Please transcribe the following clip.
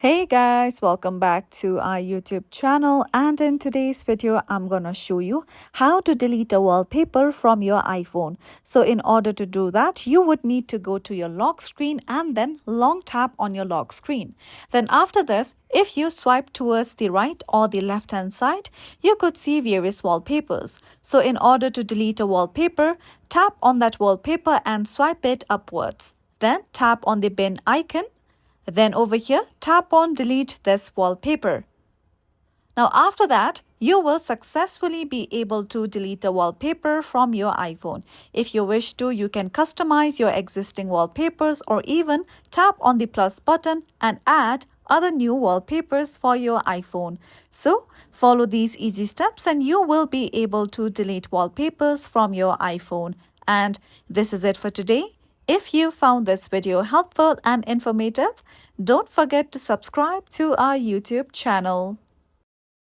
Hey guys, welcome back to our YouTube channel, and in today's video I'm gonna show you how to delete a wallpaper from your iPhone. So in order to do that, you would need to go to your lock screen and then long tap on your lock screen. Then after this, if you swipe towards the right or the left hand side, you could see various wallpapers. So in order to delete a wallpaper, tap on that wallpaper and swipe it upwards. Then tap on the bin icon. Then over here, tap on delete this wallpaper. Now after that, you will successfully be able to delete a wallpaper from your iPhone. If you wish to, you can customize your existing wallpapers or even tap on the plus button and add other new wallpapers for your iPhone. So follow these easy steps and you will be able to delete wallpapers from your iPhone. And this is it for today. If you found this video helpful and informative, don't forget to subscribe to our YouTube channel.